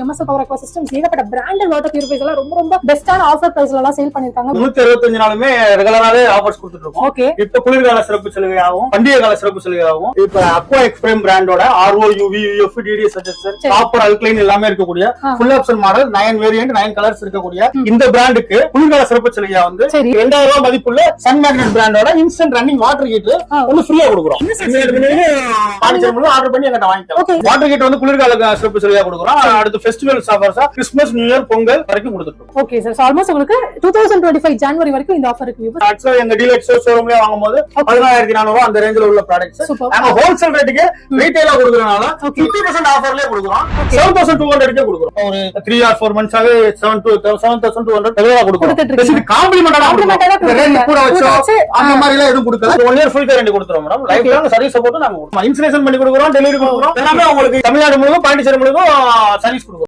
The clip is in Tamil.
MSL Power Aqua Systems ஏகப்பட்ட பிராண்டட் வாட்டர் பியூரிஃபையர்ஸ் எல்லாம் ரொம்ப பெஸ்டான ஆஃபர் பிரைஸ்ல எல்லாம் சேல் பண்ணிருக்காங்க. 365 நாளுமே ரெகுலராவே ஆஃபர்ஸ் கொடுத்துட்டு இருக்கோம். ஓகே. இப்ப குளிர்கால சிறப்பு சலுகையாகவும் பண்டிகை கால சிறப்பு சலுகையாகவும் இப்ப அக்வா எக்ஸ்பிரேம் பிராண்டோட ROUV UF DDS copper alkaline எல்லாமே இருக்கக்கூடிய full option model 9 variant 9 colours இருக்கக்கூடிய இந்த பிராண்டுக்கு குளிர்கால சிறப்பு சலுகையா வந்து 2000 ரூபாய் மதிப்புள்ள சன் மேக்னெட் பிராண்டோட இன்ஸ்டன்ட் ரன்னிங் வாட்டர் ஹீட்டர் வந்து ஃப்ரீயா கொடுக்குறோம். ஆர்டர் பண்ணி எங்கிட்ட வாங்கிக்கலாம். வாட்டர் ஹீட்டர் வந்து குளிர்கால சிறப்பு சலுகையா கொடுக்குறோம். அடுத்து ஃபெஸ்டிவல்ஸ் ஆஃபர்ஸா கிறிஸ்மஸ் நியூ இயர் பொங்கல் வரைக்கும் கொடுத்துட்டோம். Okay sir. ஆல்மோஸ்ட் உங்களுக்கு 2025 ஜனவரி வரைக்கும் இந்த ஆஃபர் இருக்கு. ஆக்சுவலா எங்க டீலக்ஸ் ஷோரூம்லயே வாங்கும்போது 11400 அந்த ரேஞ்சில உள்ள ப்ராடக்ட்ஸ் நாங்க ஹோல்சேல் ரேட்டுக்கு ரீட்டைலா கொடுக்கறனால 50% ஆஃபர்லயே கொடுக்குறோம். 7200 கொடுக்குறோம். ஒரு 3 or 4 months ஆவே 7200 ரெகுலரா கொடுக்குறோம். இது காம்ப்ளிமெண்டா ரேட் கூட வச்சோம் அந்த மாதிரி எல்லாம் எதுவும் கொடுக்கல. 1 year full guarantee கொடுத்துறோம் madam. Life long service support நாங்க கொடுக்கிறோம். இன்ஸ்டாலேஷன் பண்ணி கொடுக்குறோம். டெலிவரி கொடுக்குறோம். எல்லாமே உங்களுக்கு தமிழ்நாடு முழுவதும் பாண்டிச்சேரி முழுவதும் சர்வீஸ்